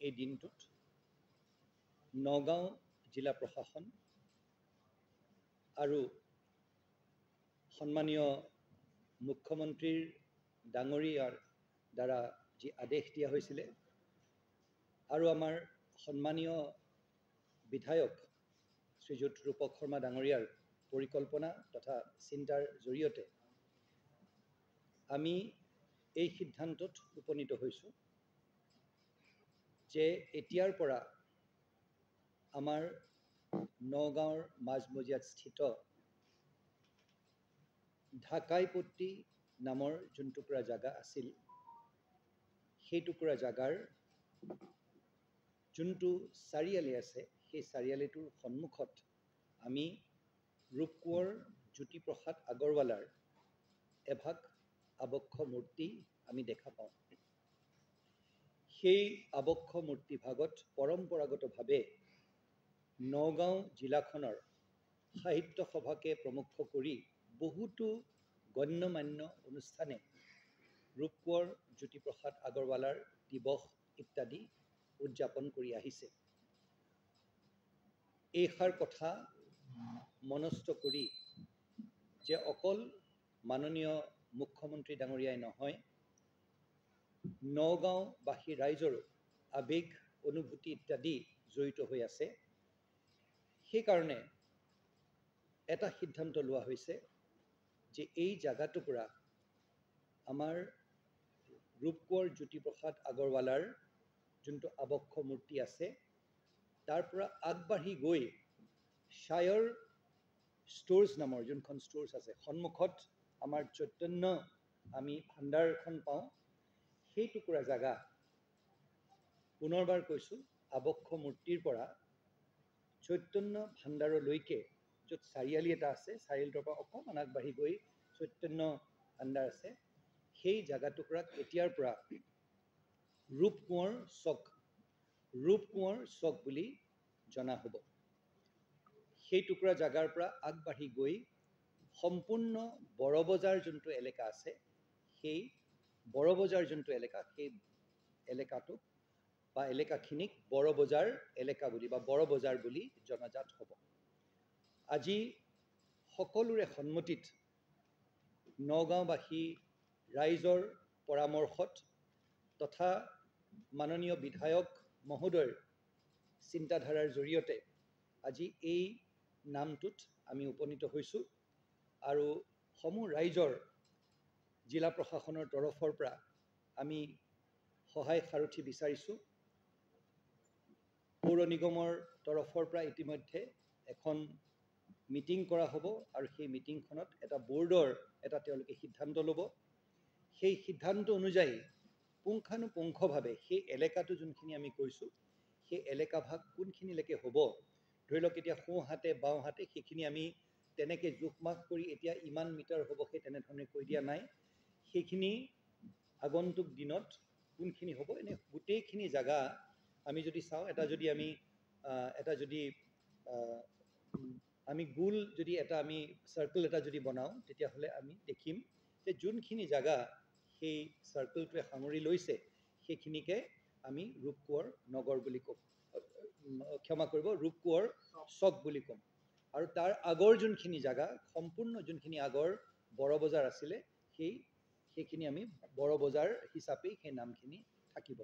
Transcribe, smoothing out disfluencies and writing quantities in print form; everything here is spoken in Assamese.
এই দিনটোত নগাঁও জিলা প্ৰশাসন আৰু সন্মানীয় মুখ্যমন্ত্ৰীৰ ডাঙৰীয়াৰ দ্বাৰা যি আদেশ দিয়া হৈছিলে আৰু আমাৰ সন্মানীয় বিধায়ক শ্ৰীযুত ৰূপক শৰ্মা ডাঙৰীয়াৰ পৰিকল্পনা তথা চিন্তাৰ জৰিয়তে আমি এই সিদ্ধান্তত উপনীত হৈছোঁ যে এতিয়াৰ পৰা আমাৰ নগাঁৱৰ মাজমজিয়াত স্থিত ঢাকাইপট্টি নামৰ যোন টুকুৰা জাগা আছিল সেই টুকুৰা জাগাৰ যোনটো চাৰিআলি আছে সেই চাৰিআলিটোৰ সন্মুখত আমি ৰূপকোঁৱৰ জ্যোতিপ্ৰসাদ আগৰৱালাৰ এভাগ আবক্ষ মূৰ্তি আমি দেখা পাওঁ। সেই আবক্ষ মূৰ্তিভাগত পৰম্পৰাগতভাৱে নগাঁও জিলাখনৰ সাহিত্য সভাকে প্ৰমুখ কৰি বহুতো গণ্যমান্য অনুষ্ঠানে ৰূপকোঁৱৰ জ্যোতিপ্ৰসাদ আগৰৱালাৰ দিৱস ইত্যাদি উদযাপন কৰি আহিছে। এইষাৰ কথা মনস্থ কৰি যে অকল মাননীয় মুখ্যমন্ত্ৰী ডাঙৰীয়াই নহয়, নগাঁওবাসী ৰাইজৰো আৱেগ অনুভূতি ইত্যাদি জড়িত হৈ আছে। সেইকাৰণে এটা সিদ্ধান্ত লোৱা হৈছে যে এই জাগাটুকুৰা আমাৰ ৰূপকোঁৱৰ জ্যোতিপ্ৰসাদ আগৰৱালাৰ যোনটো আবক্ষ মূৰ্তি আছে তাৰ পৰা আগবাঢ়ি গৈ শায়ৰ ষ্ট'ৰ্ছ নামৰ যোনখন ষ্ট'ৰ্ছ আছে সন্মুখত আমাৰ চৈতন্য আমি ভাণ্ডাৰখন পাওঁ। সেই টুকুৰা জাগা পুনৰবাৰ কৈছোঁ আবক্ষ মূৰ্তিৰ পৰা চৈতন্য ভাণ্ডাৰলৈকে য'ত চাৰিআলি এটা আছে চাৰিআলিটোৰ পৰা অকণমান আগবাঢ়ি গৈ চৈতন্য ভাণ্ডাৰ আছে সেই জাগাটুকুৰাক এতিয়াৰ পৰা ৰূপকোঁৱৰ চক বুলি জনা হ'ব। সেই টুকুৰা জাগাৰ পৰা আগবাঢ়ি গৈ সম্পূৰ্ণ বৰবজাৰ যোনটো এলেকা আছে সেই বৰবজাৰ যোনটো এলেকা সেই এলেকাটোক বা এলেকাখিনিক বৰবজাৰ এলেকা বুলি বা বৰবজাৰ বুলি জনাজাত হ'ব। আজি সকলোৰে সন্মতিত নগাঁওবাসী ৰাইজৰ পৰামৰ্শত তথা মাননীয় বিধায়ক মহোদয়ৰ চিন্তাধাৰাৰ জৰিয়তে আজি এই নামটোত আমি উপনীত হৈছোঁ আৰু সমূহ ৰাইজৰ জিলা প্ৰশাসনৰ তৰফৰ পৰা আমি সহায় সাৰথি বিচাৰিছোঁ। পৌৰ নিগমৰ তৰফৰ পৰা ইতিমধ্যে এখন মিটিং কৰা হ'ব আৰু সেই মিটিংখনত এটা বৰ্ডৰ এটা তেওঁলোকে সিদ্ধান্ত ল'ব। সেই সিদ্ধান্ত অনুযায়ী পুংখানুপুংখভাৱে সেই এলেকাটো যোনখিনি আমি কৈছোঁ সেই এলেকাভাগ কোনখিনিলৈকে হ'ব, ধৰি লওক এতিয়া সোঁহাতে বাওঁহাতে সেইখিনি আমি তেনেকৈ জোখ-মাখ কৰি এতিয়া ইমান মিটাৰ হ'ব সেই তেনেধৰণে কৈ দিয়া নাই। সেইখিনি আগন্তুক দিনত কোনখিনি হ'ব এনে গোটেইখিনি জাগা আমি যদি চাওঁ আমি গোল যদি এটা আমি চাৰ্কেল এটা যদি বনাওঁ তেতিয়াহ'লে আমি দেখিম যে যোনখিনি জাগা সেই চাৰ্কেলটোৱে সামৰি লৈছে সেইখিনিকে আমি ৰূপকোঁৱৰ নগৰ বুলি ক'ম, ক্ষমা কৰিব ৰূপকোঁৱৰ চক বুলি ক'ম। আৰু তাৰ আগৰ যোনখিনি জাগা সম্পূৰ্ণ যোনখিনি আগৰ বৰবজাৰ আছিলে সেইখিনি আমি বৰবজাৰ হিচাপেই সেই নামখিনি থাকিব।